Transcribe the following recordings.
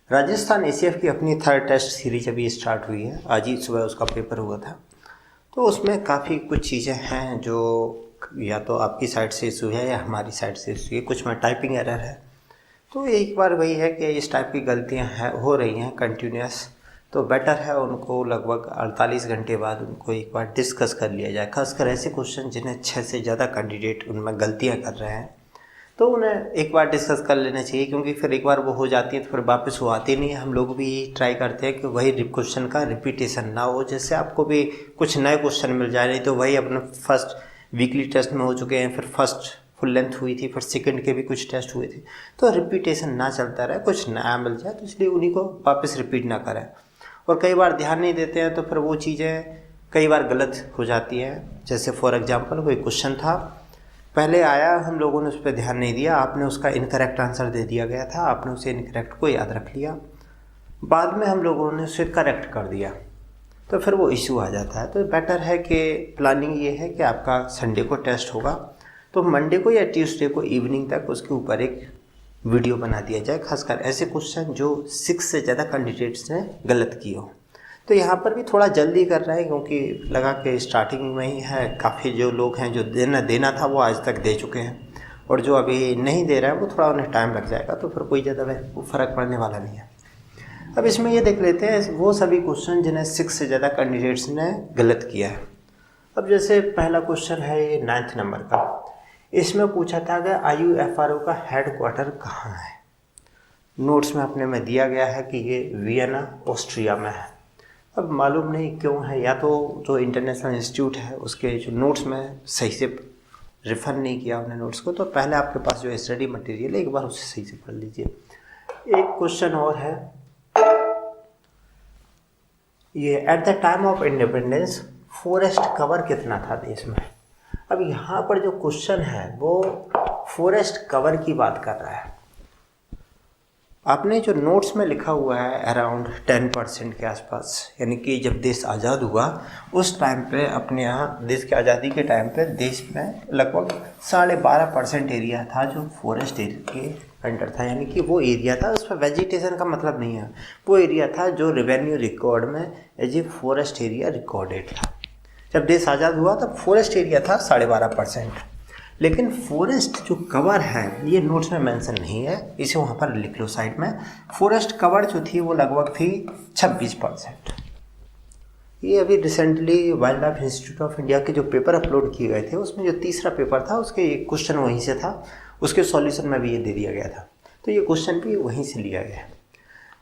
Rajasthan ACF की अपनी third test series अभी स्टार्ट हुई है। आज ही सुबह उसका पेपर हुआ था। तो उसमें काफ़ी कुछ चीज़ें हैं जो या तो आपकी साइड से इशू है या हमारी साइड से इशू है। कुछ में टाइपिंग एरर है। तो एक बार वही है कि इस टाइप की गलतियां हो रही हैं कंटिन्यूस। तो बेटर है उनको लगभग 48 घंटे बाद उनको एक बार डिस्कस कर लिया जाए। खासकर ऐसे क्वेश्चन जिन्हें 6 से ज़्यादा कैंडिडेट उनमें गलतियाँ कर रहे हैं, तो उन्हें एक बार डिस्कस कर लेना चाहिए। क्योंकि फिर एक बार वो हो जाती है तो फिर वापस वो आती नहीं है। हम लोग भी ट्राई करते हैं कि वही क्वेश्चन का रिपीटेशन ना हो, जिससे आपको भी कुछ नए क्वेश्चन मिल जाए। नहीं तो वही अपने फर्स्ट वीकली टेस्ट में हो चुके हैं, फिर फर्स्ट फुल लेंथ हुई थी, फिर सेकंड के भी कुछ टेस्ट हुए थे। तो रिपीटेशन ना चलता रहे, कुछ नया मिल जाए, तो इसलिए उन्हीं को वापस रिपीट ना करें। और कई बार ध्यान नहीं देते हैं तो फिर वो चीज़ें कई बार गलत हो जाती हैं। जैसे फॉर एग्जांपल कोई क्वेश्चन था, पहले आया, हम लोगों ने उस पर ध्यान नहीं दिया, आपने उसका इनकरेक्ट आंसर दे दिया गया था, आपने उसे इनकरेक्ट को याद रख लिया, बाद में हम लोगों ने उसे करेक्ट कर दिया, तो फिर वो इशू आ जाता है। तो बेटर है कि प्लानिंग ये है कि आपका संडे को टेस्ट होगा, तो मंडे को या ट्यूसडे को इवनिंग तक उसके ऊपर एक वीडियो बना दिया जाए। खासकर ऐसे क्वेश्चन जो 6 से ज़्यादा कैंडिडेट्स ने गलत किए हो। तो यहाँ पर भी थोड़ा जल्दी कर रहा है क्योंकि लगा कि स्टार्टिंग में ही है। काफ़ी जो लोग हैं जो देना था वो आज तक दे चुके हैं, और जो अभी नहीं दे रहा है वो थोड़ा उन्हें टाइम लग जाएगा। तो फिर कोई ज़्यादा फ़र्क पड़ने वाला नहीं है। अब इसमें ये देख लेते हैं वो सभी क्वेश्चन जिन्हें 6 से ज़्यादा कैंडिडेट्स ने गलत किया है। अब जैसे पहला क्वेश्चन है ये 9th नंबर का। इसमें पूछा था कि IUFRO का हेड क्वार्टर कहाँ है। नोट्स में अपने में दिया गया है कि ये वियना ऑस्ट्रिया में है। अब मालूम नहीं क्यों है, या तो जो इंटरनेशनल इंस्टीट्यूट है उसके जो नोट्स में सही से रेफ़र नहीं किया उन्हें नोट्स को। तो पहले आपके पास जो स्टडी मटेरियल है एक बार उसे सही से पढ़ लीजिए। एक क्वेश्चन और है ये, at the time of independence forest cover कितना था देश में। अब यहाँ पर जो क्वेश्चन है वो फॉरेस्ट कवर की बात कर रहा है। आपने जो नोट्स में लिखा हुआ है अराउंड 10% के आसपास, यानी कि जब देश आज़ाद हुआ उस टाइम पे अपने यहाँ देश की आज़ादी के टाइम पे देश में लगभग 12.5% एरिया था जो फॉरेस्ट एरिया के अंडर था। यानी कि वो एरिया था, उस पर वेजिटेशन का मतलब नहीं है, वो एरिया था जो रेवेन्यू रिकॉर्ड में as a forest area recorded था। जब देश आज़ाद हुआ तब फॉरेस्ट एरिया था 12.5%। लेकिन फॉरेस्ट जो कवर है ये नोट्स में मेंशन नहीं है, इसे वहाँ पर लिख लो साइड में। फॉरेस्ट कवर जो थी वो लगभग थी 26%। ये अभी recently wild life institute of India के जो पेपर अपलोड किए गए थे उसमें जो तीसरा पेपर था उसके एक क्वेश्चन वहीं से था, उसके सॉल्यूशन में भी ये दे दिया गया था। तो ये क्वेश्चन भी वहीं से लिया गया है।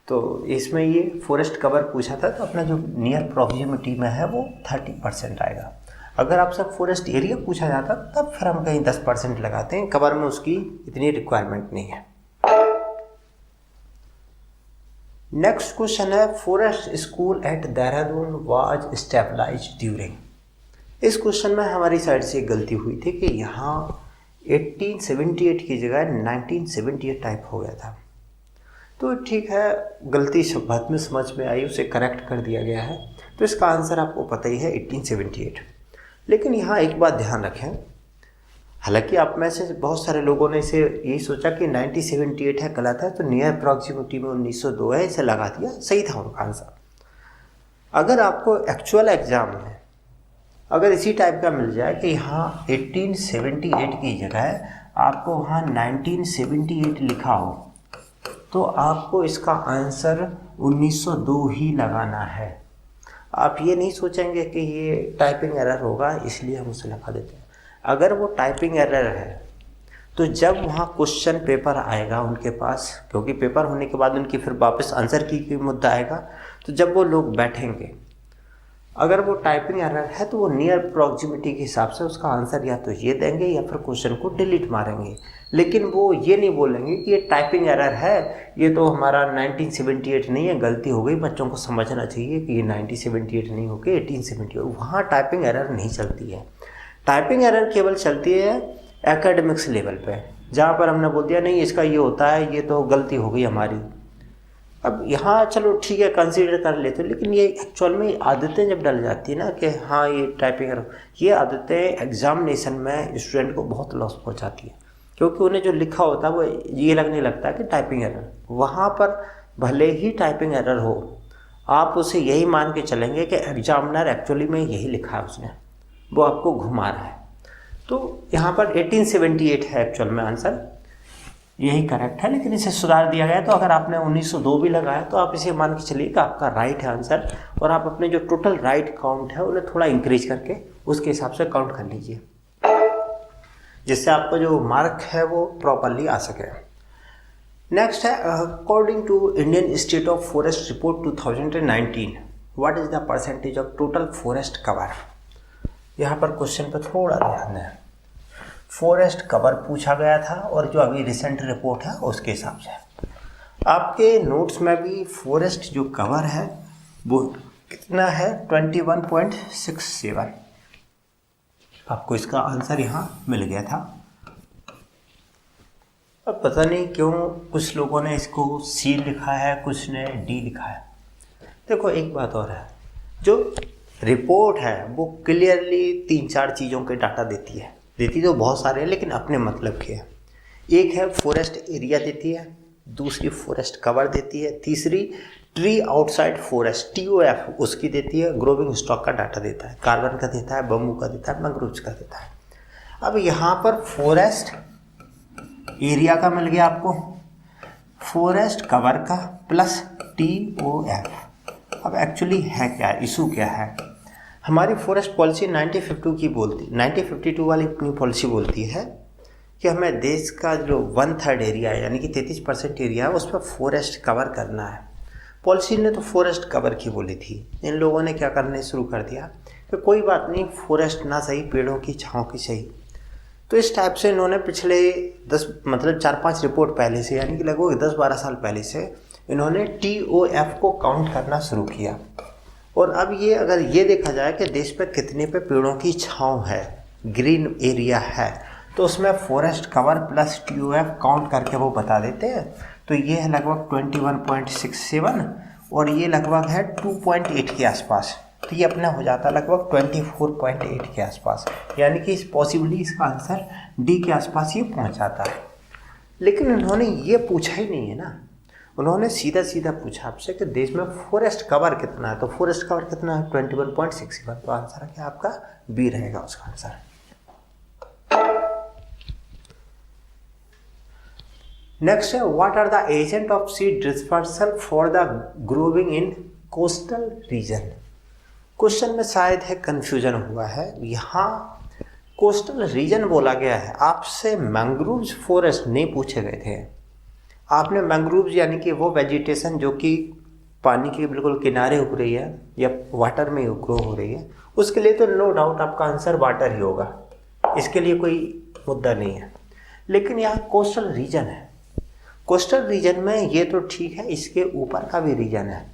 तो इसमें ये फॉरेस्ट कवर पूछा था, तो अपना जो नियर प्रॉक्सिमिटी में है वो 30% आएगा। अगर आपसे फॉरेस्ट एरिया पूछा जाता तब फिर हम कहीं 10% लगाते हैं, कवर में उसकी इतनी रिक्वायरमेंट नहीं है। नेक्स्ट क्वेश्चन है, forest school at Dehradun was stabilized during. इस क्वेश्चन में हमारी साइड से गलती हुई थी कि यहाँ 1878 की जगह 1978 टाइप हो गया था। तो ठीक है, गलती बाद में समझ में आई, उसे करेक्ट कर दिया गया है। तो इसका आंसर आपको पता ही है 1878। लेकिन यहाँ एक बात ध्यान रखें, हालांकि आप में से बहुत सारे लोगों ने इसे यही सोचा कि 1978 है, गलत है, तो नियर प्रॉक्सिमिटी में 1902 है, इसे लगा दिया, सही था उनका आंसर। अगर आपको एक्चुअल एग्जाम में अगर इसी टाइप का मिल जाए कि यहाँ 1878 की जगह आपको वहाँ 1978 लिखा हो, तो आपको इसका आंसर 1902 ही लगाना है। आप ये नहीं सोचेंगे कि ये टाइपिंग एरर होगा इसलिए हम उसे लगा देते हैं। अगर वो टाइपिंग एरर है तो जब वहाँ क्वेश्चन पेपर आएगा उनके पास, क्योंकि पेपर होने के बाद उनकी फिर वापस आंसर की मुद्दा आएगा, तो जब वो लोग बैठेंगे अगर वो टाइपिंग एरर है तो वो नियर प्रॉक्सिमिटी के हिसाब से उसका आंसर या तो ये देंगे या फिर क्वेश्चन को डिलीट मारेंगे। लेकिन वो ये नहीं बोलेंगे कि ये टाइपिंग एरर है, ये तो हमारा 1978 नहीं है, गलती हो गई। बच्चों को समझना चाहिए कि ये 1978 नहीं होकर 1878। वहाँ टाइपिंग एरर नहीं चलती है। टाइपिंग एरर केवल चलती है एकेडमिक्स लेवल पे, जहाँ पर हमने बोल दिया नहीं इसका ये होता है, ये तो गलती हो गई हमारी। अब यहाँ चलो ठीक है कंसीडर कर लेते हो, लेकिन ये एक्चुअल में आदतें जब डल जाती है ना कि हाँ ये टाइपिंग एरर, ये आदतें एग्जामिनेशन में स्टूडेंट को बहुत लॉस पहुँचाती है। क्योंकि उन्हें जो लिखा होता है वो ये लगने लगता है कि टाइपिंग एरर, वहाँ पर भले ही टाइपिंग एरर हो, आप उसे यही मान के चलेंगे कि एग्जामिनर एक्चुअली में यही लिखा है उसने, वो आपको घुमा रहा है। तो यहाँ पर 1878 है एक्चुअल में आंसर, यही करेक्ट है, लेकिन इसे सुधार दिया गया है। तो अगर आपने 1902 भी लगाया तो आप इसे मान के चलिए कि आपका राइट है आंसर, और आप अपने जो टोटल राइट काउंट है उन्हें थोड़ा इंक्रीज करके उसके हिसाब से काउंट कर लीजिए, जिससे आपका जो मार्क है वो प्रॉपरली आ सके। नेक्स्ट है, according to Indian state of forest report 2019 what is the percentage of total forest cover. यहाँ पर क्वेश्चन पर थोड़ा ध्यान दें, फॉरेस्ट कवर पूछा गया था और जो अभी रिसेंट रिपोर्ट है उसके हिसाब से आपके नोट्स में भी फॉरेस्ट जो कवर है वो कितना है, 21.67। आपको इसका आंसर यहाँ मिल गया था। अब पता नहीं क्यों कुछ लोगों ने इसको सी लिखा है, कुछ ने डी लिखा है। देखो एक बात और है, जो रिपोर्ट है वो क्लियरली 3-4 चीज़ों के डाटा देती तो बहुत सारे हैं, लेकिन अपने मतलब के हैं। एक है फॉरेस्ट एरिया देती है, दूसरी फॉरेस्ट कवर देती है, तीसरी ट्री आउटसाइड फॉरेस्ट TOF उसकी देती है, ग्रोविंग स्टॉक का डाटा देता है, कार्बन का देता है, बम्बू का देता है, मैंग्रोव्स का देता है। अब यहाँ पर फॉरेस्ट एरिया का मिल गया आपको, फॉरेस्ट कवर का प्लस TOF। अब एक्चुअली है क्या, इशू क्या है, हमारी फॉरेस्ट पॉलिसी 1952 वाली अपनी पॉलिसी बोलती है कि हमें देश का जो 1/3 एरिया है यानी कि 33% एरिया है उस पर फॉरेस्ट कवर करना है। पॉलिसी ने तो फॉरेस्ट कवर की बोली थी, इन लोगों ने क्या करने शुरू कर दिया कि कोई बात नहीं, फॉरेस्ट ना सही, पेड़ों की छाँव की सही। तो इस टाइप से इन्होंने पिछले 4-5 रिपोर्ट पहले से, यानी कि लगभग 10-12 साल पहले से इन्होंने TOF को काउंट करना शुरू किया। और अब ये अगर ये देखा जाए कि देश पे कितने पे पेड़ों की छाँव है, ग्रीन एरिया है, तो उसमें forest cover plus TOF count करके वो बता देते हैं। तो ये है लगभग 21.67 और ये लगभग है 2.8 के आसपास, तो ये अपना हो जाता है लगभग 24.8 के आसपास, यानी कि पॉसिबली इसका आंसर डी के आसपास ये पहुंच जाता है। लेकिन उन्होंने ये पूछा ही नहीं है ना, उन्होंने सीधा सीधा पूछा आपसे कि देश में फॉरेस्ट कवर कितना है, तो फॉरेस्ट कवर कितना है 21.67, तो आंसर क्या आपका बी रहेगा उसका आंसर। नेक्स्ट है, what are the agent of seed dispersal for the growing in coastal region. Question में शायद है कंफ्यूजन हुआ है, यहाँ कोस्टल रीजन बोला गया है, आपसे मैंग्रोव्स फॉरेस्ट नहीं पूछे गए थे। आपने मैंग्रोव्स यानी कि वो वेजिटेशन जो कि पानी के बिल्कुल किनारे उग रही है या वाटर में ग्रो हो रही है, उसके लिए तो नो डाउट आपका आंसर वाटर ही होगा, इसके लिए कोई मुद्दा नहीं है। लेकिन यहाँ कोस्टल रीजन है, कोस्टल रीजन में ये तो ठीक है, इसके ऊपर का भी रीजन है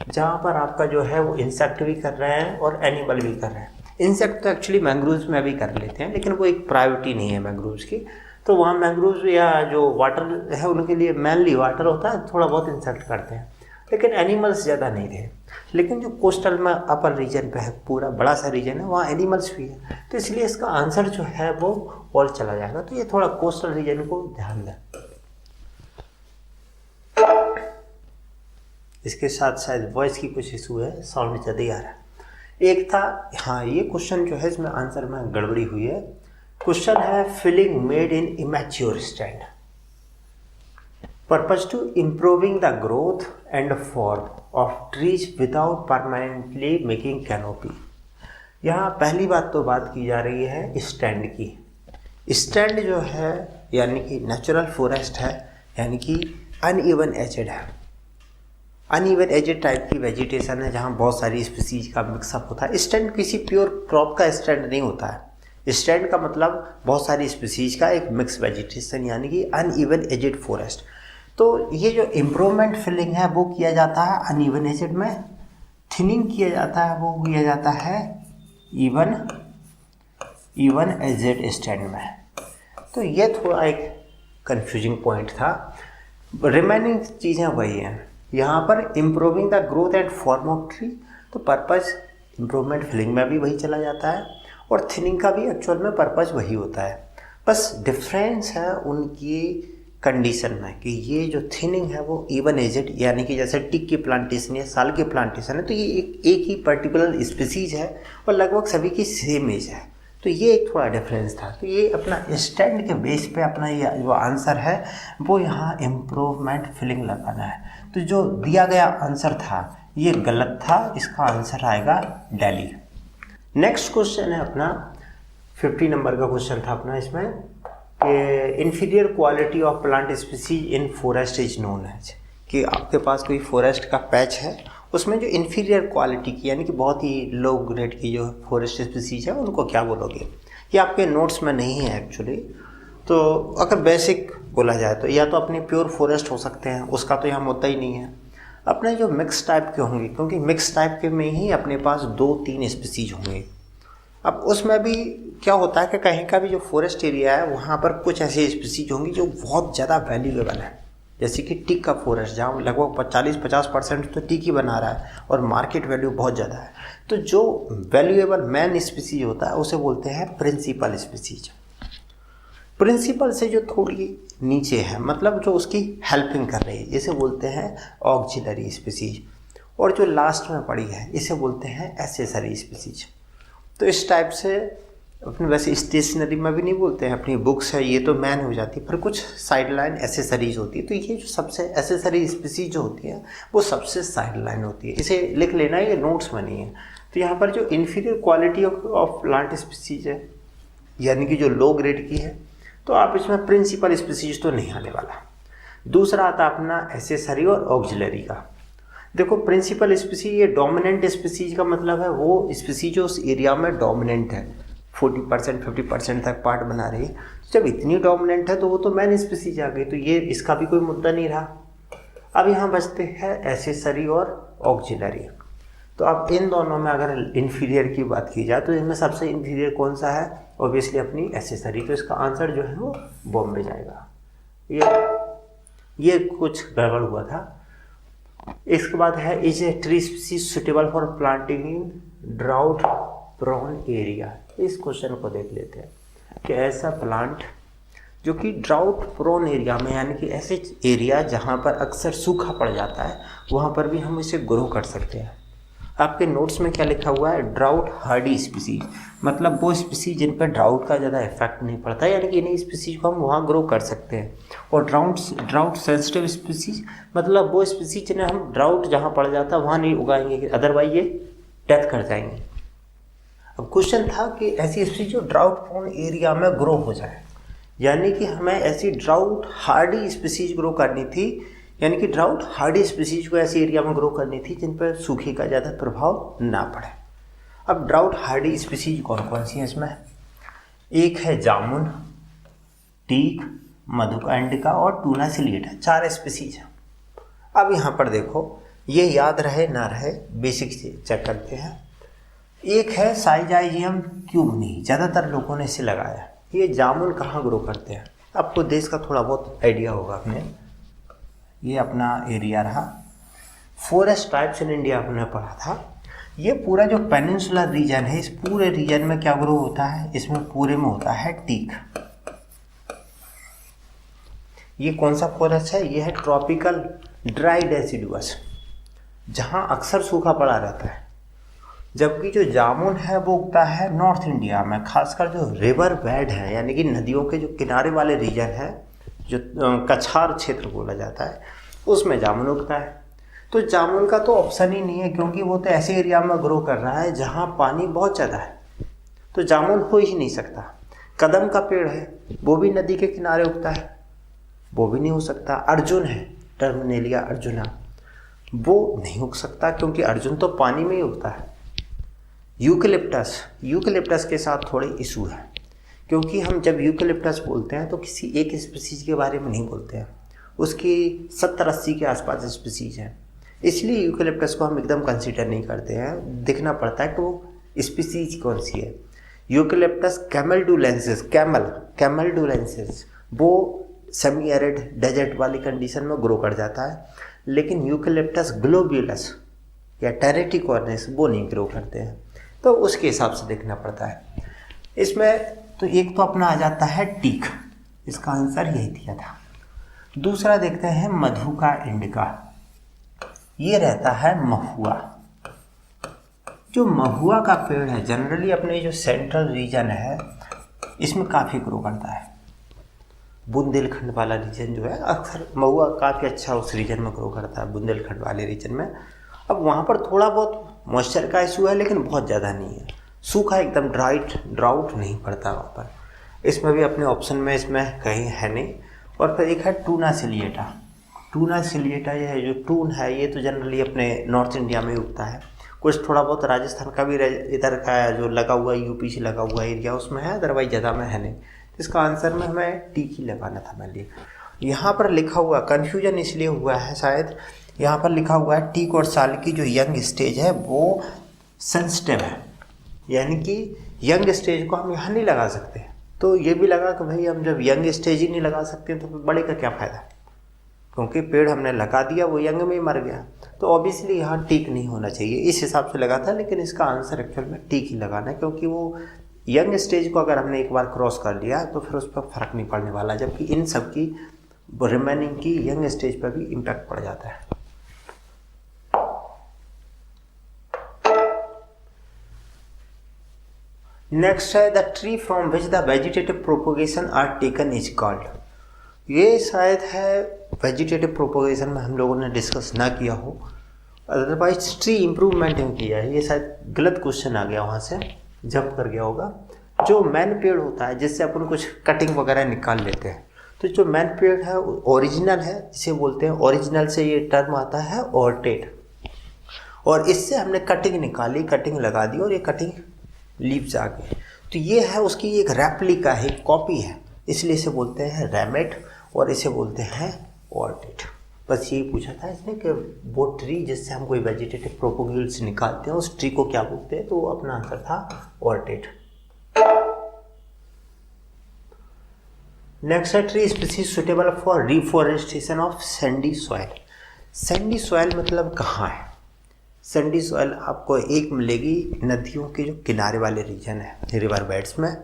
जहाँ पर आपका जो है वो इंसेक्ट भी कर रहे हैं और एनिमल भी कर रहे हैं। इंसेक्ट तो एक्चुअली मैंग्रोव्स में भी कर लेते हैं, लेकिन वो एक प्रायोरिटी नहीं है मैंग्रोव्स की, तो वहाँ मैंग्रोव्स या जो वाटर है उनके लिए मेनली वाटर होता है, थोड़ा बहुत इंसेक्ट करते हैं, लेकिन एनिमल्स ज़्यादा नहीं थे। लेकिन जो कोस्टल में अपर रीजन पे है, पूरा बड़ा सा रीजन है, वहाँ एनिमल्स भी है, तो इसलिए इसका आंसर जो है वो ऑल चला जाएगा। तो ये थोड़ा कोस्टल रीजन को ध्यान दें। इसके साथ शायद वॉइस की कुछ इशू है, साउंड ज़्यादा ही आ रहा है। एक था, हाँ ये क्वेश्चन जो है इसमें आंसर में गड़बड़ी हुई है। क्वेश्चन है, filling made in immature stand, purpose to improving the growth and form of trees without permanently making canopy. यहाँ पहली बात तो बात की जा रही है स्टैंड की। स्टैंड जो है यानी कि नेचुरल फॉरेस्ट है, यानी कि अनइवन एजेड है, अनइवन एजेड टाइप की वेजिटेशन है जहाँ बहुत सारी स्पीसीज का मिक्सअप होता है। स्टैंड किसी प्योर क्रॉप का स्टैंड नहीं होता है, स्टैंड का मतलब बहुत सारी स्पीसीज का एक मिक्स वेजिटेशन यानी कि अनइवन एजेड फॉरेस्ट। तो ये जो इम्प्रूवमेंट फिलिंग है वो किया जाता है अनइवन एजेड में, थिनिंग किया जाता है वो किया जाता है इवन एजेड स्टैंड में। तो ये थोड़ा एक कंफ्यूजिंग पॉइंट था, रिमेनिंग चीज़ें वही हैं। यहाँ पर improving the growth and form of tree, तो पर्पज़ इम्प्रूवमेंट फिलिंग में भी वही चला जाता है और थिनिंग का भी एक्चुअल में पर्पज़ वही होता है, बस डिफरेंस है उनकी कंडीशन में कि ये जो थिनिंग है वो इवन एजेड, यानी कि जैसे टिक की प्लांटेशन या साल की प्लांटेशन है, तो ये एक ही पर्टिकुलर स्पीसीज है और लगभग सभी की सेम एज है। तो ये एक थोड़ा डिफरेंस था। तो ये अपना स्टैंड के बेस पे अपना ये जो आंसर है वो यहाँ इम्प्रूवमेंट फिलिंग लगाना है। तो जो दिया गया आंसर था ये गलत था, इसका आंसर आएगा दिल्ली। नेक्स्ट क्वेश्चन है अपना 50 नंबर का क्वेश्चन था अपना इसमें कि inferior quality of plant species in forest is known as, कि आपके पास कोई फॉरेस्ट का पैच है उसमें जो इन्फीरियर क्वालिटी की यानी कि बहुत ही लो ग्रेड की जो फॉरेस्ट स्पीसीज है उनको क्या बोलोगे। ये आपके नोट्स में नहीं है एक्चुअली। तो अगर बेसिक बोला जाए तो या तो अपने प्योर फॉरेस्ट हो सकते हैं, उसका तो यहाँ मुद्दा ही नहीं है। अपने जो मिक्स टाइप के होंगे, क्योंकि मिक्स टाइप के में ही अपने पास 2-3 स्पीसीज होंगे। अब उसमें भी क्या होता है कि कहीं का भी जो फॉरेस्ट एरिया है वहाँ पर कुछ ऐसी स्पीसीज होंगी जो बहुत ज़्यादा वैल्यूएबल है, जैसे कि टीक का फॉरेस्ट जहाँ लगभग 40-50% तो टीक ही बना रहा है और मार्केट वैल्यू बहुत ज़्यादा है। तो जो वैल्यूएबल मेन स्पीसीज होता है उसे बोलते हैं प्रिंसिपल स्पीसीज। प्रिंसिपल से जो थोड़ी नीचे है, मतलब जो उसकी हेल्पिंग कर रही है, इसे बोलते हैं ऑक्सिलरी स्पीसीज। और जो लास्ट में पड़ी है इसे बोलते हैं एसेसरी स्पीसीज। तो इस टाइप से अपने वैसे स्टेशनरी में भी नहीं बोलते हैं, अपनी बुक्स है ये तो मैन हो जाती है, पर कुछ साइड लाइन एसेसरीज होती है। तो ये जो सबसे एसेसरी स्पीसीज जो होती है वो सबसे साइड लाइन होती है, इसे लिख लेना, ये नोट्स में नहीं है। तो यहाँ पर जो inferior quality of plant species है यानी कि जो लो ग्रेड की है, तो आप इसमें प्रिंसिपल स्पीसीज तो नहीं आने वाला। दूसरा आता अपना एसेसरी और ऑक्सिलरी का। देखो प्रिंसिपल स्पीसीज ये डोमिनेंट स्पीसीज का मतलब है वो स्पीसीज जो उस एरिया में डोमिनेंट है, 40% 50% तक पार्ट बना रही है। जब इतनी डोमिनेंट है तो वो तो मेन स्पीसीज आ गई, तो ये इसका भी कोई मुद्दा नहीं रहा। अब यहाँ बचते हैं एसेसरी और ऑक्सिलरी। तो अब इन दोनों में अगर इन्फीरियर की बात की जाए तो इनमें सबसे इन्फीरियर कौन सा है, ऑब्वियसली अपनी एसेसरी। तो इसका आंसर जो है वो बॉम्बे जाएगा। ये कुछ गड़बड़ हुआ था। इसके बाद है is a tree species suitable for planting in drought prone area. इस क्वेश्चन को देख लेते हैं कि ऐसा प्लांट जो कि ड्राउट प्रोन एरिया में यानी कि ऐसे एरिया जहाँ पर अक्सर सूखा पड़ जाता है वहाँ पर भी हम इसे ग्रो कर सकते हैं। आपके नोट्स में क्या लिखा हुआ है, ड्राउट हार्डी स्पीसीज, मतलब वो स्पीसीज जिन पर ड्राउट का ज़्यादा इफेक्ट नहीं पड़ता, यानी कि इन्हीं स्पीसीज को हम वहाँ ग्रो कर सकते हैं। और ड्राउट सेंसिटिव स्पीसीज मतलब वो स्पीसीज जिन्हें हम ड्राउट जहाँ पड़ जाता है वहाँ नहीं उगाएंगे, अदरवाइज ये डेथ कर जाएंगे। अब क्वेश्चन था कि ऐसी स्पीसीज जो ड्राउट प्रोन एरिया में ग्रो हो जाए, यानी कि हमें ऐसी ड्राउट हार्डी स्पीसीज ग्रो करनी थी, यानी कि ड्राउट हार्डी स्पीसीज को ऐसी एरिया में ग्रो करनी थी जिन पर सूखे का ज़्यादा प्रभाव ना पड़े। अब ड्राउट हार्डी स्पीसीज कौन कौन सी हैं इसमें, एक है जामुन, टीक, मधुका इंडिका और टूना सिलिएटा, 4 स्पीसीज हैं। अब यहाँ पर देखो ये याद रहे ना रहे, बेसिक से चेक करते हैं। एक है साइजाइजियम क्यूमनी, ज़्यादातर लोगों ने इसे लगाया। ये जामुन कहाँ ग्रो करते हैं, आपको देश का थोड़ा बहुत आइडिया होगा अपने। ये अपना एरिया रहा, फॉरेस्ट टाइप्स इन इंडिया हमने पढ़ा था। ये पूरा जो पेनिनसुलर रीजन है, इस पूरे रीजन में क्या ग्रो होता है, इसमें पूरे में होता है टीक। ये कौन सा फॉरेस्ट है, ये है ट्रॉपिकल ड्राई डेसिडुअस, जहाँ अक्सर सूखा पड़ा रहता है। जबकि जो जामुन है वो उगता है नॉर्थ इंडिया में, खासकर जो रिवर बेड है यानी कि नदियों के जो किनारे वाले रीजन है, जो कछार क्षेत्र बोला जाता है, उसमें जामुन उगता है। तो जामुन का तो ऑप्शन ही नहीं है, क्योंकि वो तो ऐसे एरिया में ग्रो कर रहा है जहाँ पानी बहुत ज़्यादा है, तो जामुन हो ही नहीं सकता। कदम का पेड़ है, वो भी नदी के किनारे उगता है, वो भी नहीं हो सकता। अर्जुन है, टर्मिनेलिया अर्जुना, वो नहीं उग सकता क्योंकि अर्जुन तो पानी में ही उगता है। यूकेलिप्टस के साथ थोड़े इशू है, क्योंकि हम जब यूकेलिप्टस बोलते हैं तो किसी एक स्पीसीज के बारे में नहीं बोलते हैं, उसकी 70-80 के आसपास स्पीसीज हैं, इसलिए यूकेलिप्टस को हम एकदम कंसीडर नहीं करते हैं। देखना पड़ता है कि वो स्पीसीज कौन सी है। यूकेलिप्टस कैमलडुलेंसिस वो सेमी एरिड डेजर्ट वाली कंडीशन में ग्रो कर जाता है, लेकिन यूकेलिप्टस ग्लोब्यूलस या टेरेटिकॉर्निस वो नहीं ग्रो करते हैं, तो उसके हिसाब से देखना पड़ता है। इसमें तो एक तो अपना आ जाता है टीक, इसका आंसर यही दिया था। दूसरा देखते हैं मधु का इंडिका, ये रहता है महुआ। जो महुआ का पेड़ है जनरली अपने जो सेंट्रल रीजन है इसमें काफ़ी ग्रो करता है। बुंदेलखंड वाला रीजन जो है अक्सर महुआ काफ़ी अच्छा उस रीजन में ग्रो करता है, बुंदेलखंड वाले रीजन में। अब वहाँ पर थोड़ा बहुत मॉइस्चर का इशू है लेकिन बहुत ज़्यादा नहीं है, सूखा एकदम ड्राउट नहीं पड़ता वहाँ पर। इसमें भी अपने ऑप्शन में इसमें कहीं है नहीं। और फिर एक है टूना सिलिएटा। टूना सिलिएटा ये जो टून है ये तो जनरली अपने नॉर्थ इंडिया में उगता है, कुछ थोड़ा बहुत राजस्थान का भी इधर का जो लगा हुआ यूपी से लगा हुआ एरिया उसमें है, अदरवाइज ज़्यादा में है नहीं। इसका आंसर में हमें टीक ही लगाना था। मैं यहाँ पर लिखा हुआ कन्फ्यूजन इसलिए हुआ है शायद, यहाँ पर लिखा हुआ है टीक और साल की जो यंग स्टेज है वो सेंसिटिव है, यानी कि यंग स्टेज को हम यहाँ नहीं लगा सकते। तो ये भी लगा कि भाई हम जब यंग स्टेज ही नहीं लगा सकते तो फिर बड़े का क्या फ़ायदा, क्योंकि पेड़ हमने लगा दिया वो यंग में ही मर गया। तो ऑब्वियसली यहाँ टीक नहीं होना चाहिए, इस हिसाब से लगा था। लेकिन इसका आंसर एक्चुअल में टीक ही लगाना है, क्योंकि वो यंग स्टेज को अगर हमने एक बार क्रॉस कर लिया तो फिर उस पर फ़र्क नहीं पड़ने वाला, जबकि इन सब की रिमेनिंग की यंग स्टेज पर भी इम्पैक्ट पड़ जाता है। नेक्स्ट है the tree from which the vegetative propagation are taken is called. ये शायद है वेजिटेटिव प्रोपोगेशन में हम लोगों ने डिस्कस ना किया हो, अदरवाइज ट्री इम्प्रूवमेंट में किया है। ये शायद गलत क्वेश्चन आ गया, वहाँ से जंप कर गया होगा। जो मैन पेड़ होता है जिससे अपन कुछ कटिंग वगैरह निकाल लेते हैं, तो जो मैन पेड़ है ओरिजिनल है, जिसे बोलते हैं ओरिजिनल से ये टर्म आता है ऑर्टेड, और इससे हमने कटिंग निकाली, कटिंग लगा दी और ये कटिंग लीव्स आ गए। तो ये है उसकी एक रेप्लिका है, कॉपी है, इसलिए इसे बोलते हैं रेमेट और इसे बोलते हैं ऑर्टेड। बस यही पूछा था इसने कि वो ट्री जिससे हम कोई वेजिटेटिव प्रोपोगेल्स निकालते हैं उस ट्री को क्या बोलते हैं, तो अपना आंसर था ऑर्टेड। नेक्स्ट है tree species suitable for reforestation of Sandy soil. Sandy soil मतलब कहाँ है? सैंडी सॉइल आपको एक मिलेगी नदियों के जो किनारे वाले रीजन है, रिवर बेड्स में।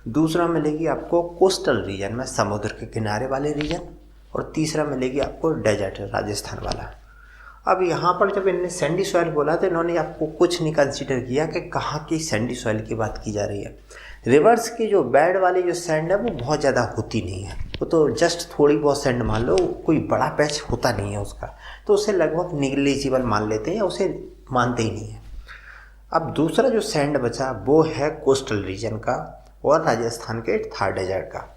दूसरा मिलेगी आपको कोस्टल रीजन में, समुद्र के किनारे वाले रीजन। और तीसरा मिलेगी आपको डेजर्ट, राजस्थान वाला। अब यहाँ पर जब इन्होंने सैंडी सॉइल बोला तो इन्होंने आपको कुछ नहीं कंसीडर किया कि कहाँ की सैंडी सॉइल की बात की जा रही है। रिवर्स की जो बेड वाली जो सैंड है वो बहुत ज़्यादा होती नहीं है, वो तो जस्ट थोड़ी बहुत सैंड मान लो, कोई बड़ा पैच होता नहीं है उसका, तो उसे लगभग निग्लिजिबल मान लेते हैं या उसे मानते ही नहीं है। अब दूसरा जो सैंड बचा वो है कोस्टल रीजन का और राजस्थान के थार डेजर्ट का।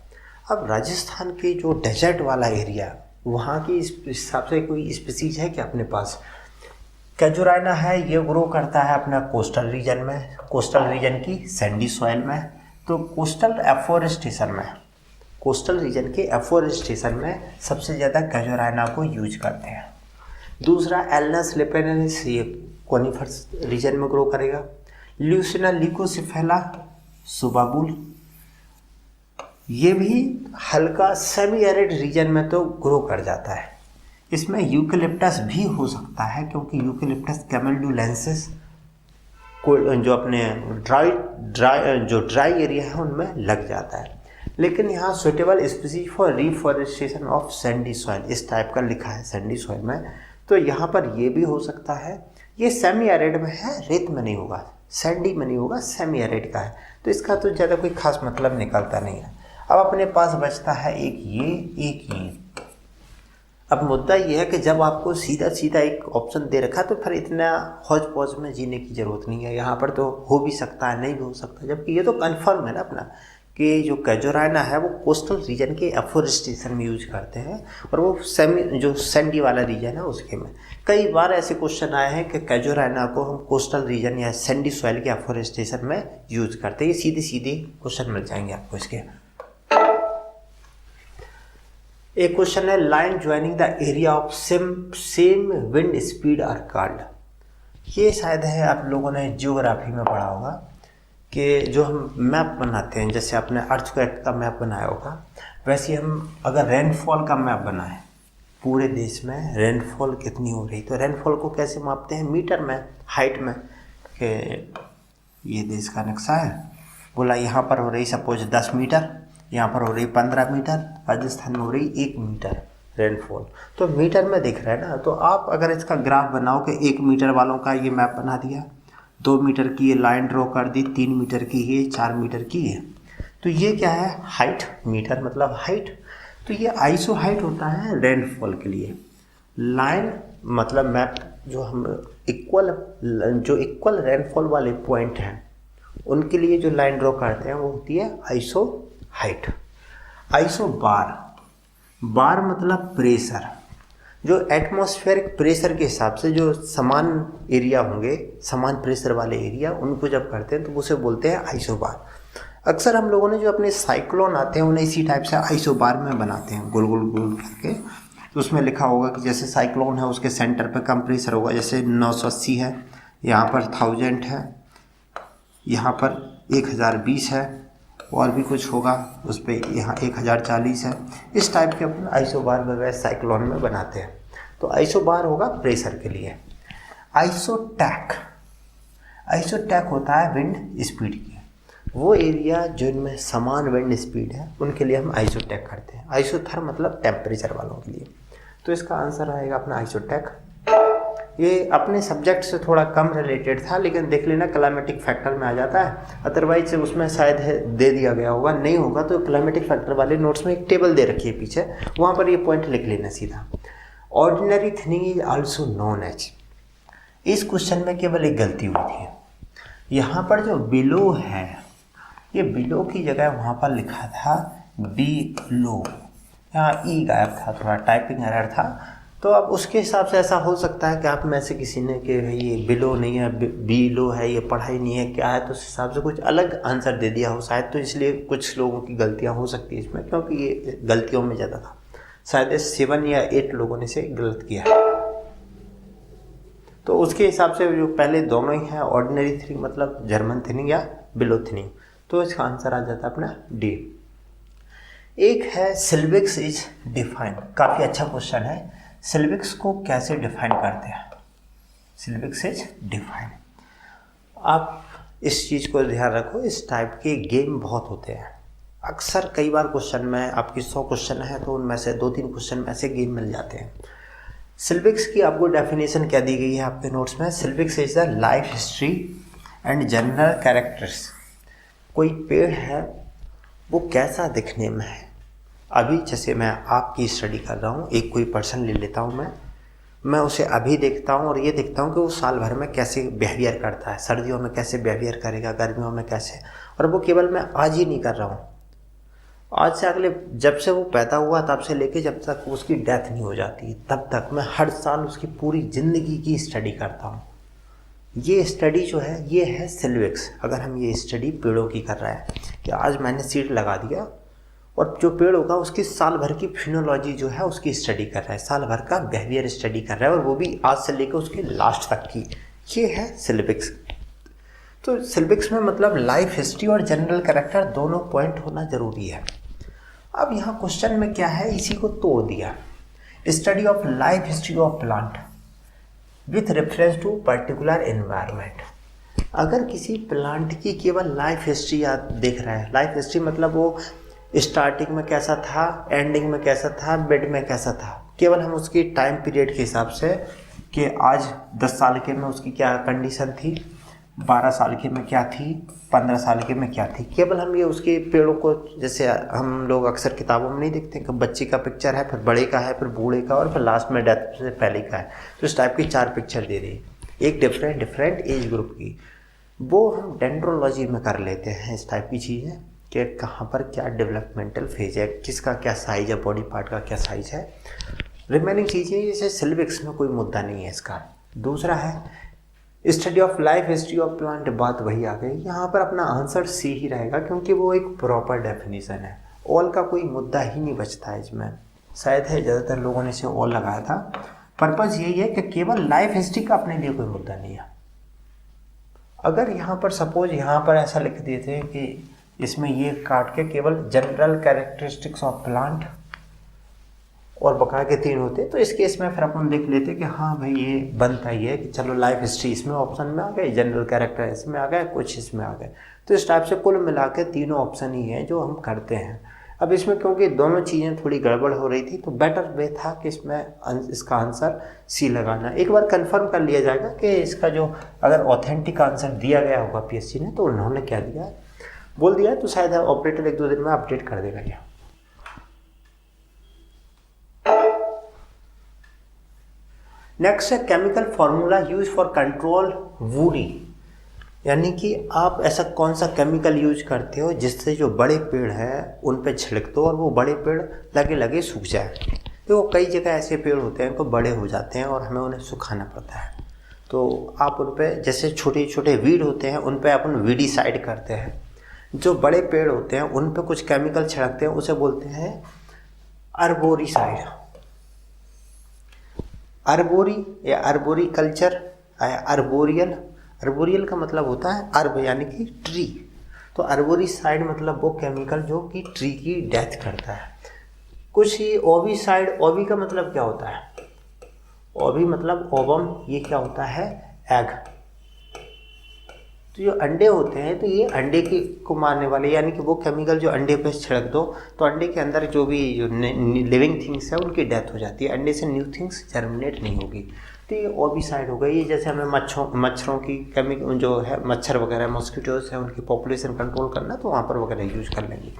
अब राजस्थान के जो डेजर्ट वाला एरिया, वहाँ की इस हिसाब से कोई स्पीसीज है कि अपने पास कैजुराइना है, ये ग्रो करता है अपना कोस्टल रीजन में, कोस्टल रीजन की सैंडी सॉइल में। तो कोस्टल एफोरेस्टेशन में, कोस्टल रीजन के एफोरेस्टेशन में सबसे ज़्यादा कैजुराइना को यूज करते हैं। दूसरा एल्नस लिपेनेलिस, ये कोनिफर्स रीजन में ग्रो करेगा। ल्यूसिना लिकोसिफेला सुबाबुल, ये भी हल्का सेमी एरिड रीजन में तो ग्रो कर जाता है। इसमें यूकेलिप्टस भी हो सकता है, क्योंकि यूकेलिप्टस कैमेल्डुलेंसिस को जो अपने ड्राई एरिया है उनमें लग जाता है। लेकिन यहाँ suitable species for reforestation of Sandy soil इस टाइप का लिखा है सैंडी सॉइल में, तो यहाँ पर ये भी हो सकता है। ये सेमी एरिड में है, रेत में नहीं होगा, सैंडी में नहीं होगा, सेमी एरिड का है, तो इसका तो ज़्यादा कोई खास मतलब निकलता नहीं है। अब अपने पास बचता है एक ये। अब मुद्दा ये है कि जब आपको सीधा सीधा एक ऑप्शन दे रखा तो फिर इतना हौज पौज में जीने की ज़रूरत नहीं है। यहाँ पर तो हो भी सकता है, नहीं भी हो सकता, जबकि ये तो कन्फर्म है ना अपना कि जो कैजुराइना है वो कोस्टल रीजन के एफोरेस्टेशन में यूज करते हैं और वो सेमी जो सैंडी वाला रीजन है उसके में। कई बार ऐसे क्वेश्चन आए हैं कि कैजुराइना को हम कोस्टल रीजन या सैंडी सॉइल के एफोरेस्टेशन में यूज करते हैं। ये सीधे सीधे क्वेश्चन मिल जाएंगे आपको इसके। एक क्वेश्चन है line joining the area of same wind speed are called. ये शायद है आप लोगों ने जियोग्राफी में पढ़ा होगा कि जो हम मैप बनाते हैं, जैसे आपने अर्थक्वेक का मैप बनाया होगा, वैसे हम अगर रेनफॉल का मैप बनाएं, पूरे देश में रेनफॉल कितनी हो रही, तो रेनफॉल को कैसे मापते हैं? मीटर में, हाइट में। कि ये देश का नक्शा है, बोला यहाँ पर हो रही सपोज 10 मीटर, यहाँ पर हो रही 15 मीटर, राजस्थान में हो रही 1 मीटर, रेनफॉल। तो मीटर में दिख रहा है ना, तो आप अगर इसका ग्राफ बनाओगे 1 मीटर वालों का ये मैप बना दिया, 2 मीटर की ये लाइन ड्रॉ कर दी, 3 मीटर की ये, 4 मीटर की ये, तो ये क्या है हाइट, मीटर मतलब हाइट। तो ये आइसो हाइट होता है रेनफॉल के लिए। लाइन मतलब मैप जो हम इक्वल रेनफॉल वाले पॉइंट हैं उनके लिए जो लाइन ड्रॉ करते हैं वो होती है आइसो हाइट। आइसो बार मतलब प्रेशर, जो एटमॉस्फेरिक प्रेशर के हिसाब से जो समान एरिया होंगे, समान प्रेशर वाले एरिया, उनको जब करते हैं तो उसे बोलते हैं आइसोबार। अक्सर हम लोगों ने जो अपने साइक्लोन आते हैं उन्हें इसी टाइप से आइसोबार में बनाते हैं, गोल गोल गोल करके। तो उसमें लिखा होगा कि जैसे साइक्लोन है उसके सेंटर पे कम प्रेशर होगा, जैसे 980 है, यहाँ पर 1000 है, यहाँ पर 1020 है, और भी कुछ होगा उस पर, यहाँ 1040 है। इस टाइप के अपन आइसोबार वगैरह साइक्लोन में बनाते हैं। तो आइसोबार होगा प्रेशर के लिए। आइसोटैक होता है विंड स्पीड की। वो एरिया जिनमें समान विंड स्पीड है उनके लिए हम आइसोटैक करते हैं। आइसोथर्म मतलब टेम्परेचर वालों के लिए। तो इसका आंसर आएगा अपना आइसोटैक। ये अपने सब्जेक्ट से थोड़ा कम रिलेटेड था, लेकिन देख लेना क्लाइमेटिक फैक्टर में आ जाता है, अदरवाइज उसमें शायद दे दिया गया होगा, नहीं होगा तो क्लाइमेटिक फैक्टर वाले नोट्स में एक टेबल दे रखी है पीछे, वहाँ पर ये पॉइंट लिख लेना सीधा। Ordinary thinning is also known as. इस क्वेश्चन में केवल एक गलती हुई थी, यहाँ पर जो बिलो है, ये बिलो की जगह वहाँ पर लिखा था बी लो, यहाँ ई गायब था, थोड़ा टाइपिंग एरर था। तो अब उसके हिसाब से ऐसा हो सकता है कि आप में से किसी ने कि भाई ये बिलो नहीं है, बी लो है, ये पढ़ाई नहीं है, क्या है, तो उस हिसाब से कुछ अलग आंसर दे दिया हो शायद। तो इसलिए कुछ लोगों की गलतियाँ हो सकती है इसमें, क्योंकि ये गलतियों में ज़्यादा था। शायद 7 या 8 लोगों ने से गलत किया। तो उसके हिसाब से जो पहले दोनों ही हैं, ऑर्डिनरी थिनिंग मतलब जर्मन थिनिंग या बिलो थिनिंग, तो इसका आंसर आ जाता है अपना डी। एक है सिल्विक्स इज डिफाइंड, काफ़ी अच्छा क्वेश्चन है। सिल्विक्स को कैसे डिफाइन करते हैं? Silvics is defined. आप इस चीज़ को ध्यान रखो, इस टाइप के गेम बहुत होते हैं। अक्सर कई बार क्वेश्चन में आपकी 100 क्वेश्चन है तो उनमें से 2-3 क्वेश्चन में ऐसे गेम मिल जाते हैं। सिल्विक्स की आपको डेफिनेशन क्या दी गई है आपके नोट्स में? Silvics is the life history and general characters. कोई पेड़ है वो कैसा दिखने में है, अभी जैसे मैं आपकी स्टडी कर रहा हूँ, एक कोई पर्सन ले लेता हूँ, मैं उसे अभी देखता हूँ और ये देखता हूँ कि वो साल भर में कैसे बिहेवियर करता है, सर्दियों में कैसे बिहेवियर करेगा, गर्मियों में कैसे। और वो केवल मैं आज ही नहीं कर रहा हूँ, आज से अगले जब से वो पैदा हुआ तब से लेके जब तक उसकी डेथ नहीं हो जाती तब तक मैं हर साल उसकी पूरी ज़िंदगी की स्टडी करता हूँ। ये स्टडी जो है ये है सिल्विक्स। अगर हम ये स्टडी पेड़ों की कर रहे हैं कि आज मैंने सीड लगा दिया और जो पेड़ होगा उसकी साल भर की फिनोलॉजी जो है उसकी स्टडी कर रहा है, साल भर का बिहेवियर स्टडी कर रहा है, और वो भी आज से लेकर उसके लास्ट तक की। ये है सिल्विक्स। तो सिल्विक्स में मतलब लाइफ हिस्ट्री और जनरल कैरेक्टर दोनों पॉइंट होना ज़रूरी है। अब यहाँ क्वेश्चन में क्या है, इसी को तोड़ दिया। Study of life history of plant with reference to particular environment. अगर किसी प्लांट की केवल लाइफ हिस्ट्री आप देख रहे हैं, लाइफ हिस्ट्री मतलब वो स्टार्टिंग में कैसा था, एंडिंग में कैसा था, मिड में कैसा था, केवल हम उसकी टाइम पीरियड के हिसाब से कि आज 10 साल के में उसकी क्या कंडीशन थी, 12 साल के में क्या थी, 15 साल के में क्या थी, केवल हम ये उसके पेड़ों को, जैसे हम लोग अक्सर किताबों में नहीं देखते कि बच्चे का पिक्चर है, फिर बड़े का है, फिर बूढ़े का, और फिर लास्ट में डेथ से पहले का है। तो इस टाइप की 4 पिक्चर दे रही है, एक डिफरेंट एज ग्रुप की। वो हम डेंड्रोलॉजी में कर लेते हैं इस टाइप की चीज़ें कि कहाँ पर क्या डेवलपमेंटल फेज है, किसका क्या साइज है, बॉडी पार्ट का क्या साइज है, रिमेनिंग चीज़ें। जैसे सिल्विक्स में कोई मुद्दा नहीं है इसका। दूसरा है study of life history of plant, बात वही आ गई। यहाँ पर अपना आंसर सी ही रहेगा क्योंकि वो एक प्रॉपर डेफिनेशन है। ऑल का कोई मुद्दा ही नहीं बचता है इसमें। शायद है ज़्यादातर लोगों ने इसे ऑल लगाया था। पर्पज़ यही है कि केवल लाइफ हिस्ट्री का अपने लिए कोई मुद्दा नहीं है। अगर यहाँ पर सपोज यहाँ पर ऐसा लिख देते हैं कि इसमें ये काट के केवल जनरल कैरेक्टरिस्टिक्स ऑफ प्लांट और बका के 3 होते, तो इस केस में फिर अपन देख लेते कि हाँ भाई ये बनता ही है कि चलो लाइफ हिस्ट्री इसमें ऑप्शन में आ गए, जनरल कैरेक्टर इसमें आ गए, कुछ इसमें आ गए। तो इस टाइप से कुल मिला के तीनों ऑप्शन ही हैं जो हम करते हैं। अब इसमें क्योंकि दोनों चीज़ें थोड़ी गड़बड़ हो रही थी तो बेटर वे था कि इसमें इसका आंसर सी लगाना। एक बार कंफर्म कर लिया जाएगा कि इसका जो अगर ऑथेंटिक आंसर दिया गया होगा पीएससी ने तो उन्होंने क्या दिया है, बोल दिया है, तो शायद ऑपरेटर 1-2 दिन में अपडेट कर देगा ये। नेक्स्ट है chemical formula use for control woody, यानी कि आप ऐसा कौन सा केमिकल यूज करते हो जिससे जो बड़े पेड़ हैं उन पे छिड़क दो और वो बड़े पेड़ लगे लगे सूख जाए। तो कई जगह ऐसे पेड़ होते हैं तो बड़े हो जाते हैं और हमें उन्हें सुखाना पड़ता है, तो आप उन पे जैसे छोटे छोटे वीड होते हैं उन पे अपन वीडीसाइड करते हैं। जो बड़े पेड़ होते हैं उन पे कुछ केमिकल छिड़कते हैं, उसे बोलते हैं अर्बोरिसाइड। अर्बोरी या अर्बोरिकल्चर, अर्बोरियल, अर्बोरियल का मतलब होता है अर्ब यानी कि ट्री, तो अर्बोरिसाइड मतलब वो केमिकल जो कि ट्री की डेथ करता है। कुछ ही ओविसाइड, ओवी का मतलब क्या होता है, ओवी मतलब ओवम, ये क्या होता है, एग। तो जो अंडे होते हैं तो ये अंडे को मारने वाले, यानी कि वो केमिकल जो अंडे पे छिड़क दो तो अंडे के अंदर जो भी जो लिविंग थिंग्स है उनकी डेथ हो जाती है, अंडे से न्यू थिंग्स जर्मिनेट नहीं होगी। तो ये ओविसाइड हो गई। ये जैसे हमें मच्छरों की केमिकल जो है, मच्छर वगैरह मॉस्किटोज है उनकी पॉपुलेशन कंट्रोल करना, तो वहाँ पर वगैरह यूज कर लेंगे।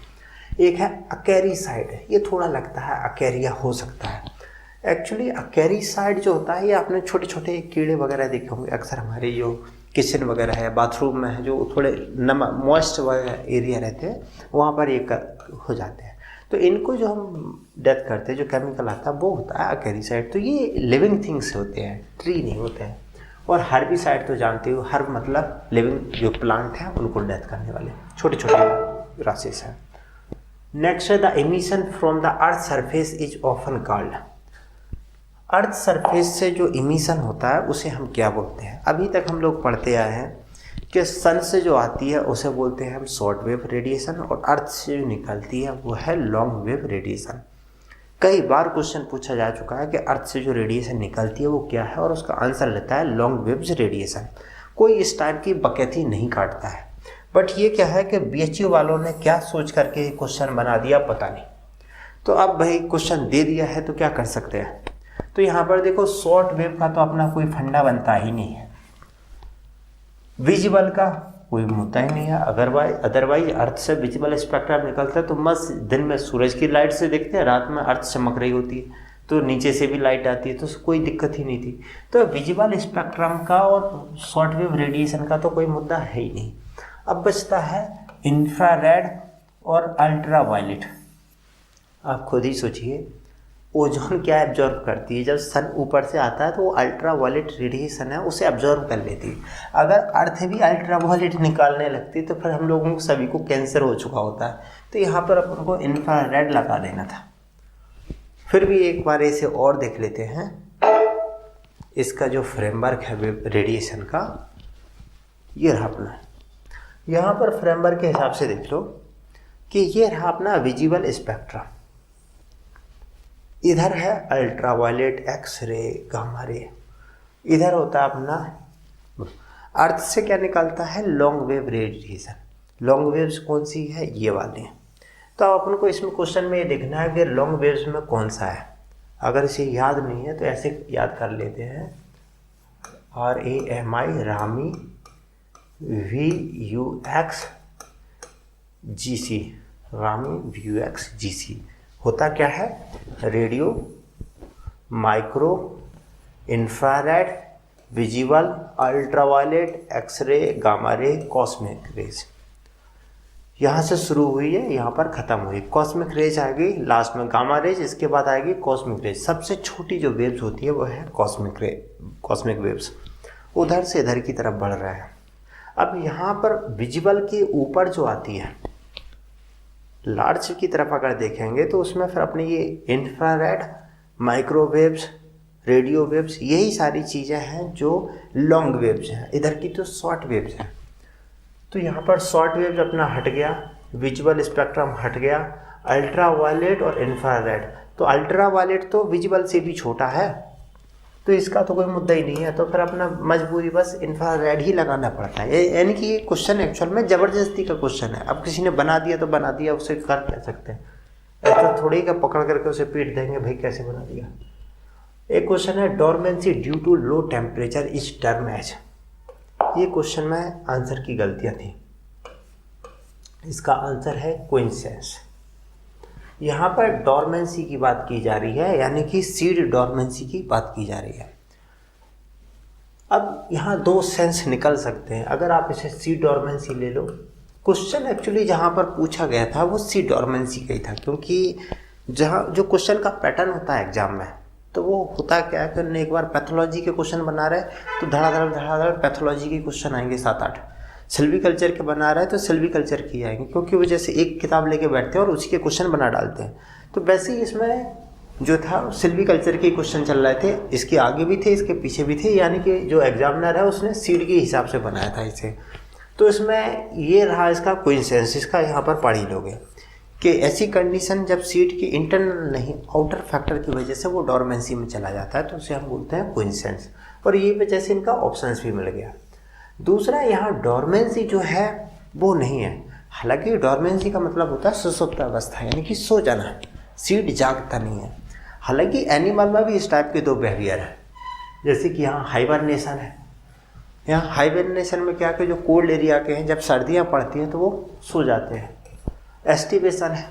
एक है अकेरीसाइड, ये थोड़ा लगता है अकेरिया हो सकता है। एक्चुअली अकेरीसाइड जो होता है ये आपने छोटे छोटे कीड़े वगैरह देखे होंगे, अक्सर हमारे जो किचन वगैरह है, बाथरूम में है, जो थोड़े मॉइस्ट वगैरह एरिया रहते हैं वहाँ पर ये हो जाते हैं। तो इनको जो हम डेथ करते हैं, जो केमिकल आता है वो होता है अकेरीसाइड। तो ये लिविंग थिंग्स होते हैं, ट्री नहीं होते हैं। और हर्बिसाइड तो जानते हो, हर्ब मतलब लिविंग जो प्लांट है उनको डेथ करने वाले छोटे छोटे रासेस हैं। नेक्स्ट है the emission from the earth surface is often called. Earth surface से जो इमिशन होता है उसे हम क्या बोलते हैं। अभी तक हम लोग पढ़ते आए हैं कि सन से जो आती है उसे बोलते हैं हम शॉर्ट वेव रेडिएशन, और अर्थ से जो निकलती है वो है लॉन्ग वेव रेडिएशन। कई बार क्वेश्चन पूछा जा चुका है कि अर्थ से जो रेडिएशन निकलती है वो क्या है, और उसका आंसर रहता है लॉन्ग वेव्स रेडिएशन। कोई इस टाइप की बकैती नहीं काटता है, बट ये क्या है कि बीएचयू वालों ने क्या सोच करके क्वेश्चन बना दिया पता नहीं। तो अब भाई क्वेश्चन दे दिया है तो क्या कर सकते हैं। तो यहाँ पर देखो शॉर्ट वेव का तो अपना कोई फंडा बनता ही नहीं है, विजिबल का कोई मुद्दा ही नहीं है। अदरवाइज अर्थ से विजिबल स्पेक्ट्रम निकलता है तो मस्त दिन में सूरज की लाइट से देखते हैं, रात में अर्थ चमक रही होती है तो नीचे से भी लाइट आती है, तो कोई दिक्कत ही नहीं थी। तो विजिबल स्पेक्ट्रम का और शॉर्ट वेव रेडिएशन का तो कोई मुद्दा है ही नहीं। अब बचता है इंफ्रारेड और अल्ट्रावायलेट। आप खुद ही सोचिए, ओजोन क्या एब्जॉर्ब करती है, जब सन ऊपर से आता है तो वो अल्ट्रावायलेट रेडिएशन है उसे एब्जॉर्ब कर लेती है। अगर अर्थ भी अल्ट्रावायलेट निकालने लगती तो फिर हम लोगों को सभी को कैंसर हो चुका होता है। तो यहाँ पर अपन को इंफ्रारेड लगा देना था। फिर भी एक बार इसे और देख लेते हैं, इसका जो फ्रेमवर्क है रेडिएशन का, ये रहा अपना। यहाँ पर फ्रेमवर्क के हिसाब से देख लो कि ये रहा अपना विजिबल स्पेक्ट्रम, इधर है अल्ट्रावायलेट, एक्सरे, गामा रे, इधर होता है अपना अर्थ से क्या निकलता है long wave radiation. Long waves कौन सी है, ये वाले हैं। तो अब अपन को इसमें क्वेश्चन में ये देखना है कि लॉन्ग वेव्स में कौन सा है। अगर इसे याद नहीं है तो ऐसे याद कर लेते हैं, RAMI, Rami, VUX GC, Rami VUX GC होता क्या है, radio, micro, infrared, visible, ultraviolet, x ray, gamma ray, cosmic rays. यहाँ से शुरू हुई है, यहाँ पर ख़त्म हुई। कॉस्मिक रेज आएगी लास्ट में, गामा रेज, इसके बाद आएगी कॉस्मिक रेज। सबसे छोटी जो वेव्स होती है वो है कॉस्मिक वेव्स, उधर से इधर की तरफ बढ़ रहा है। अब यहाँ पर विजिबल के ऊपर जो आती है लार्ज की तरफ अगर देखेंगे तो उसमें फिर अपने ये इंफ्रारेड, माइक्रोवेव्स, रेडियो वेव्स, यही सारी चीज़ें हैं जो लॉन्ग वेव्स हैं। इधर की तो शॉर्ट वेव्स हैं। तो यहाँ पर शॉर्ट वेव्स अपना हट गया, विजुअल स्पेक्ट्रम हट गया, अल्ट्रावायलेट और इंफ्रारेड। तो अल्ट्रावायलेट तो विजिबल से भी छोटा है, तो इसका तो कोई मुद्दा ही नहीं है। तो फिर अपना मजबूरी बस इंफ्रारेड ही लगाना पड़ता है। यानी कि ये क्वेश्चन एक्चुअल में ज़बरदस्ती का क्वेश्चन है। अब किसी ने बना दिया तो बना दिया, उसे कर क्या सकते हैं। ऐसा थोड़ी का पकड़ करके उसे पीट देंगे भाई कैसे बना दिया। एक क्वेश्चन है dormancy due to low temperature is term as. ये क्वेश्चन में आंसर की गलतियां थी। इसका आंसर है कोइंसिडेंस। यहाँ पर डोरमेंसी की बात की जा रही है, यानी कि सीड डोरमेंसी की बात की जा रही है। अब यहाँ दो सेंस निकल सकते हैं। अगर आप इसे सीड डोरमेंसी ले लो, क्वेश्चन एक्चुअली जहाँ पर पूछा गया था वो सीड डोरमेंसी का ही था, क्योंकि जहाँ जो क्वेश्चन का पैटर्न होता है एग्जाम में, तो वो होता क्या है कि उन्होंने एक बार पैथोलॉजी के क्वेश्चन बना रहे तो धड़ाधड़ पैथोलॉजी के क्वेश्चन आएंगे 7-8। सिल्वीकल्चर के बना रहे हैं तो सिल्वीकल्चर की आएंगे, क्योंकि वो जैसे एक किताब लेके बैठते हैं और उसी के क्वेश्चन बना डालते हैं। तो वैसे ही इसमें जो था सिल्वीकल्चर के क्वेश्चन चल रहे थे, इसके आगे भी थे इसके पीछे भी थे, यानी कि जो एग्जामिनर है उसने सीड के हिसाब से बनाया था इसे। तो इसमें ये रहा इसका कोइंसिडेंस। इसका यहाँ पर पढ़ ही लोगे कि ऐसी कंडीशन जब सीड की इंटरनल नहीं आउटर फैक्टर की वजह से वो डोरमेंसी में चला जाता है तो उसे हम बोलते हैं कोइंसिडेंस। और ये वजह से इनका ऑप्शंस भी मिल गया। दूसरा, यहाँ डोरमेंसी जो है वो नहीं है। हालांकि डोरमेंसी का मतलब होता है सुसुप्त अवस्था, यानी कि सो जाना, सीड जागता नहीं है। हालांकि एनिमल में भी इस टाइप के दो बिहेवियर है, जैसे कि यहाँ हाइबरनेशन है। यहाँ हाइबरनेशन में क्या कि जो कोल्ड एरिया के हैं जब सर्दियाँ पड़ती हैं तो वो सो जाते हैं। एस्टिवेशन है,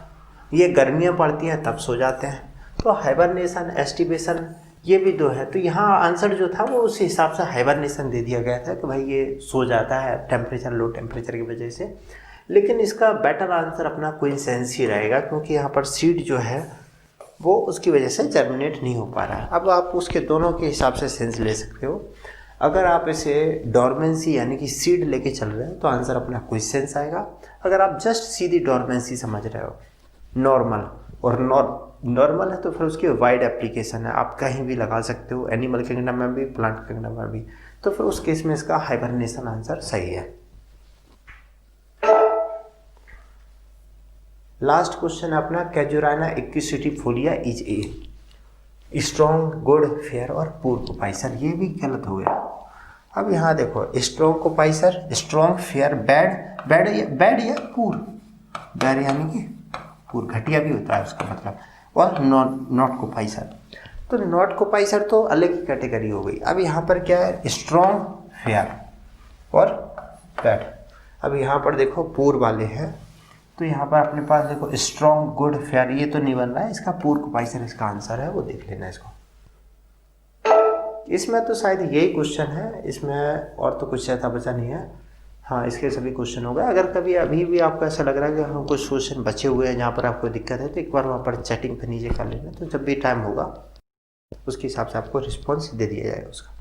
ये गर्मियाँ पड़ती हैं तब सो जाते हैं। तो हाइबरनेशन एस्टिवेशन ये भी दो है। तो यहाँ आंसर जो था वो उस हिसाब से हाइबरनेशन दे दिया गया था कि भाई ये सो जाता है टेम्परेचर लो टेम्परेचर की वजह से। लेकिन इसका बेटर आंसर अपना कोइंसिडेंस ही रहेगा, क्योंकि यहाँ पर सीड जो है वो उसकी वजह से जर्मिनेट नहीं हो पा रहा है। अब आप उसके दोनों के हिसाब से सेंस ले सकते हो। अगर आप इसे डोरमेंसी यानी कि सीड लेके चल रहे हो तो आंसर अपना कोइंसिडेंस आएगा। अगर आप जस्ट सीधी डोरमेंसी समझ रहे हो, नॉर्मल और नॉर्मल है, तो फिर उसकी वाइड एप्लीकेशन है, आप कहीं भी लगा सकते हो, एनिमल किंगडम में भी प्लांट किंगडम में भी। तो फिर उस केस में इसका हाइबरनेशन आंसर सही है। लास्ट क्वेश्चन है अपना casuarina equisetifolia is a strong good fair और पुअर कोपाइसर। ये भी गलत हो गया। अब यहाँ देखो, strong coppicer, strong fair, bad या पुअर, बैड यानी कि पुअर, घटिया भी होता है उसका मतलब, और नॉट कोपाइसर। तो नॉट कोपाइसर तो अलग ही कैटेगरी हो गई। अब यहाँ पर क्या है, स्ट्रॉन्ग फेयर और बैड। अब यहाँ पर देखो पुअर वाले हैं, तो यहाँ पर अपने पास देखो स्ट्रॉन्ग गुड फेयर, ये तो नहीं बन रहा है, इसका पुअर कोपाइसर इसका आंसर है, वो देख लेना इसको। इसमें तो शायद यही क्वेश्चन है, इसमें और तो कुछ ऐसा बचा नहीं है। हाँ, इसके सभी क्वेश्चन हो गए। अगर कभी अभी भी आपको ऐसा लग रहा है कि हाँ कुछ क्वेश्चन बचे हुए हैं जहाँ पर आपको दिक्कत है, तो एक बार वहाँ पर चैटिंग पे नीचे कर लेना, तो जब भी टाइम होगा उसके हिसाब से आपको रिस्पॉन्स दे दिया जाएगा उसका।